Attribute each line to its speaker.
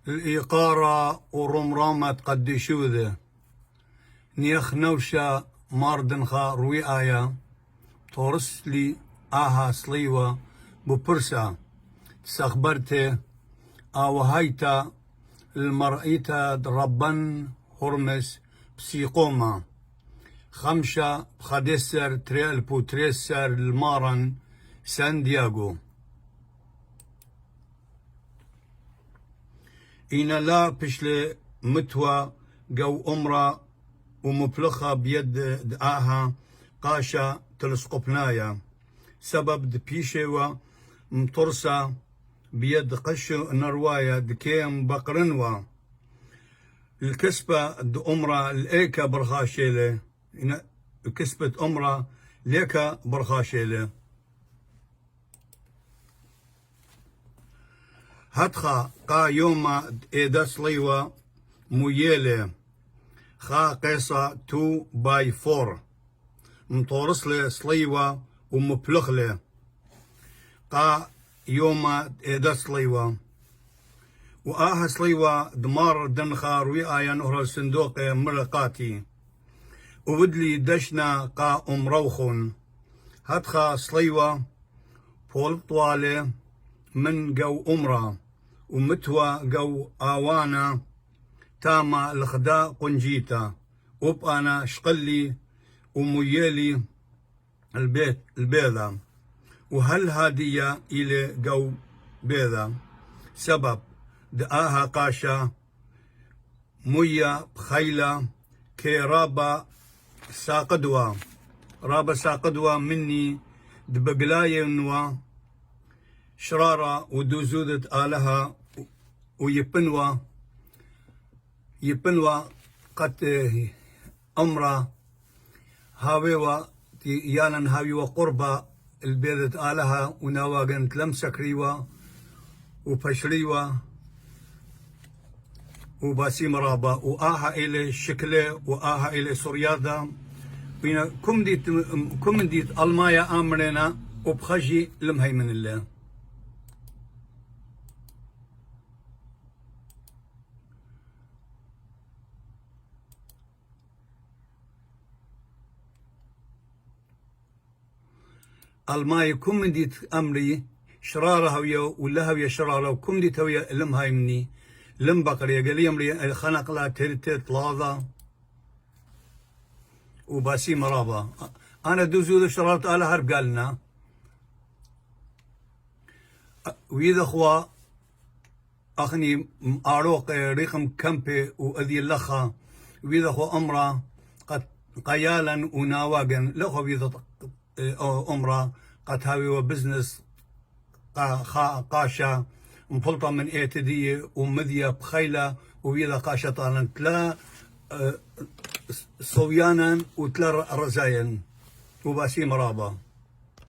Speaker 1: الإيقارة ورمرامة قدشو ذا نيخ نوشا ماردنخا روي آيا تورسلي آها صليوة ببرسا تسخبرته آوهايتا المرئيتا ربن هرمس بسيقوما خمشة بخدسر تريل بوتريسر المارن سان دياغو إنا لا بشل متوى جو أمرا ومبلخة بيد دعاها قاشا تلسقبنايا سبب دبيشيوا مطرسة بيد قش نروايا دكيم بقرنوا الكسبة أمرا الإيكا برخاشيلة كسبة أمرا ليكا برخاشيلة هتخا قا يوما إيدا صليوة مويلة خا قيصة 2x4 مطورسلة صليوة ومبلغلة قا يوما إيدا صليوة وآها صليوة دمار دنخا روي آيا نهر الصندوق مرقاتي وودلي دشنا قا روخون هتخا صليوة بول طوالة من جو أمرا ومتوى جو آوانا تاما الخداء قنجيتا وبأنا شقلي وميالي البيت البيضة وهل هادية إلى جو بيضة سبب دعاها قاشا ميا بخيلة كي رابا ساقدوا مني دبقلاي نوا شرارة ودوزودة آلها ويبنوا قد أمرا هاويوا يالن هاويوا قربة البيضة آلها ونواغن تلمسكريوا وبشريوا وباسي مرابا وآها إلى شكله وآها إلى سوريادا كم ديت المايا آمرنا وبخجي لمهي من الله الماي كم ديت أمري شرارة هويا ولا هويا شرارة وكم ديت هويا لمهي مني لم بقرية قال يمري خنق لا تلت لاضا وباسي مرابا أنا دوزو شرارت على هرب قالنا وإذا أخوا أخني أروق رقم كمبي وأذي اللخا وإذا أخوا أمرا قد قيالا وناواقن لخوا وإذا أمرا قد هاوي وبزنس قاشا مفلطة من اعتدية ومذية بخيلة وإذا قاشا طالا تلا صويانا وتلا رزاين وباسي مرابا